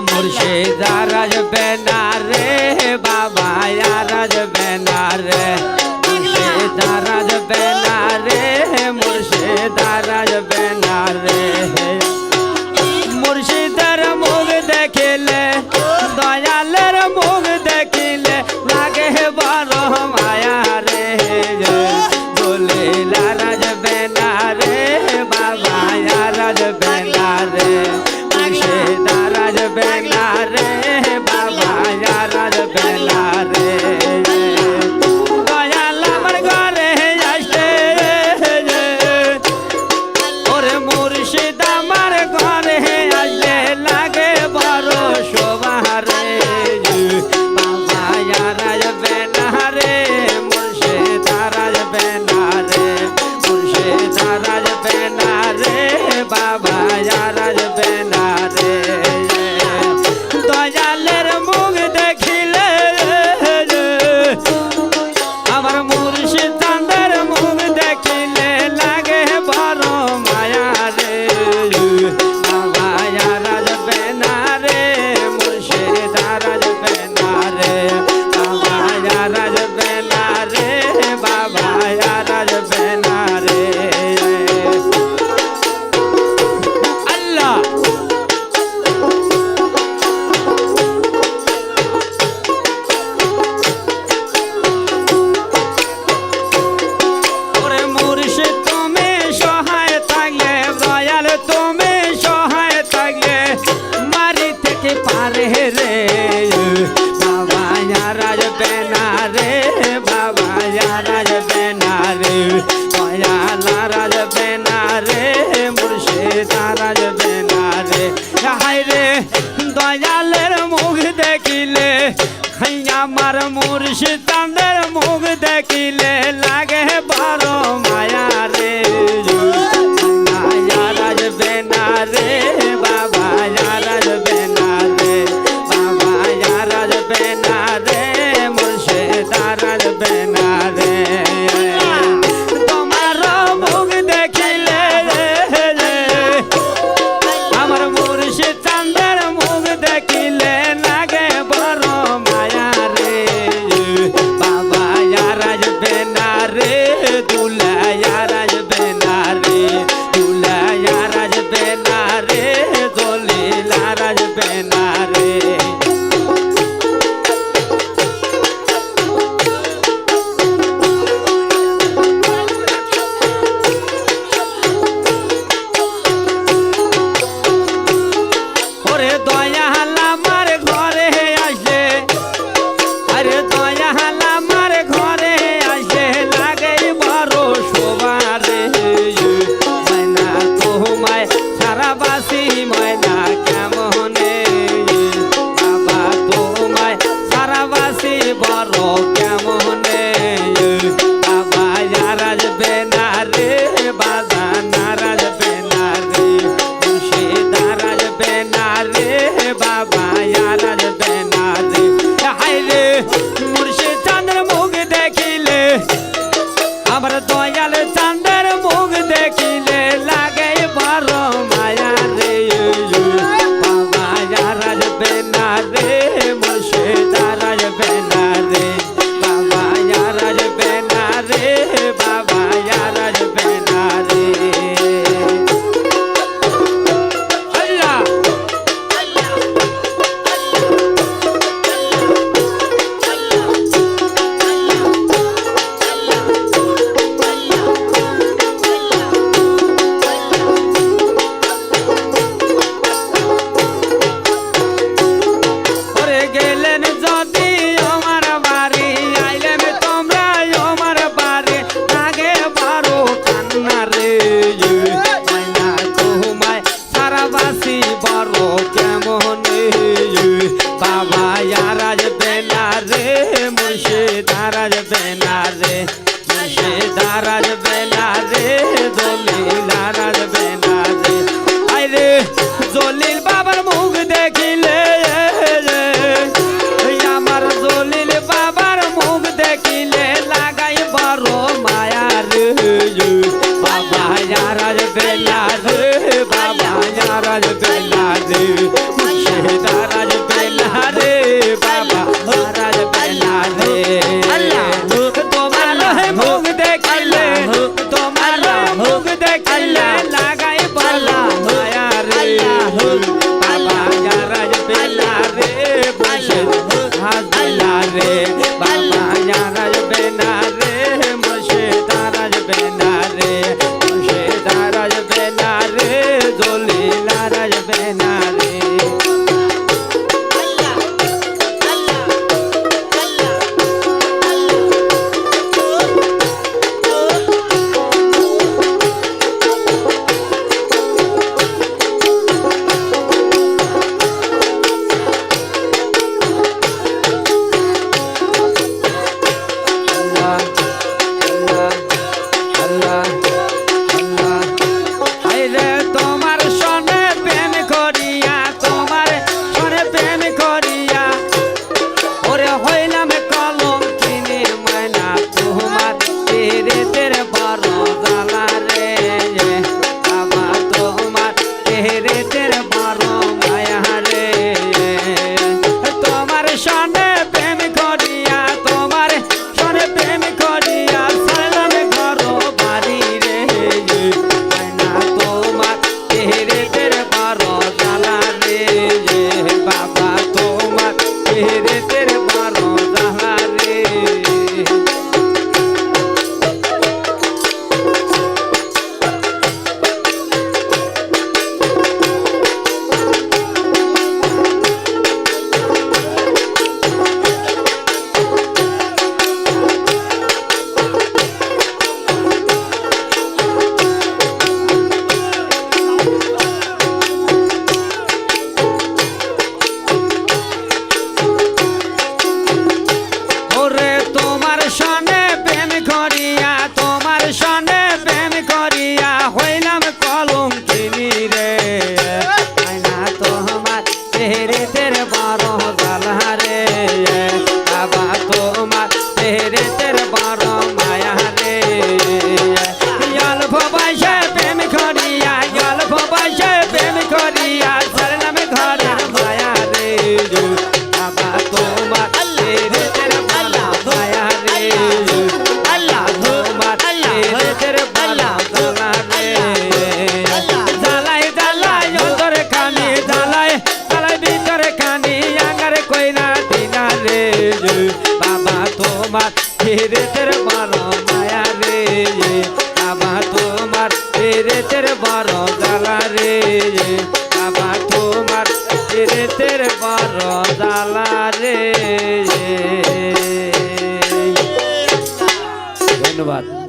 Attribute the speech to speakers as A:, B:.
A: मुर्शिद राजबे ना रे बाबा या राजबे ना रे मुर्शिद राजबे ना रे मुर्शिद राजबे ना रे मुर्शिदर मुख देखिले दयालेर मुख देखिले लागे बड़ माया रे बोलिला राजबे ना रे बाबा या राजबे ना रे मुर्शिद राजबे ना रे बाबा या राजबे ना रे दयाल আমার ঘরে আসে ওরে মুর্শিদ আমার ঘরে আসলে লাগে বড় শোভা রে বাবা ইয়া রাজবে না রে মুর্শিদ রাজবে না রে মুর্শিদ রাজবে না রে বাবা ইয়া রাজবে না রে দয়ালের মুখ দেখিলে আমার মুর্শিদ চাঁদের মুখ দেখিলে লাগে বড় মায়া রে বাবা ইয়া রাজবে না রে মুর্শিদ রাজবে না রে বাবা ইয়া রাজবে না রে বাবা ইয়া রাজবে না রে আল্লাহ ওরে মুর্শিদ তুমি সহায় থাকলে দয়াল তুমি সহায় থাকলে মারি থেকে পারে রে বাবা ইয়া রাজবে না রে বাবা ইয়া রাজবে না রে দয়াল রাজবে না রে মুর্শিদ রাজবে না রে হায় রে দয়ালের মুখ দেখিলে আমার মুর্শিদ চাঁদের মুখ দেখিলে লাগে বড় মায়া রে ইয়া রাজবে না রে বাবা ইয়া রাজবে না রে বাবা ইয়া রাজবে না রে মুর্শিদ রাজবে না রে তোমার মুখ দেখিলে আমার মুর্শিদ চাঁদের মুখ দেখিলে লাগে বড় মায়া রে বাবা ইয়া রাজবে না রে দুলা ইয়া রাজবে না রে দুলা ইয়া রাজবে না রে দলিলা রাজবে না রে ওরে দয়াল আমার ঘরে আসে আরে দয়াল আমার ঘরে আসে লাগে বড় শোভা রে ময়না তোমায় সারাবাসী ময়না কেমনে বাবা তোমায় সারাবাসী বড় কেমনে বাবা ইয়া রাজবে না রে বাবা না রাজবে না রে মুর্শিদ রাজবে না রে বেলা রে মুর্শিদারাজ বেলা রে বাবা রাজ বেলা রে তোমার মুখ দেখিলে তোমার মুখ দেখিলে লাগাই বালা মায়া রে বাবা রাজ বেলা রে মুর্শিদারাজ বেলা রে বাবা রাজ বেলা রে মুর্শিদারাজ বেলা রে মুর্শিদারাজ বেলা রে দলিলা রাজ বেলা রে तेरे तेरे बारो माया रे बाबा तुम्हार तेरे तेरे बारो जाला रे बाबा तुम्हार तेरे तेरे बारो जाला रे। धन्यवाद।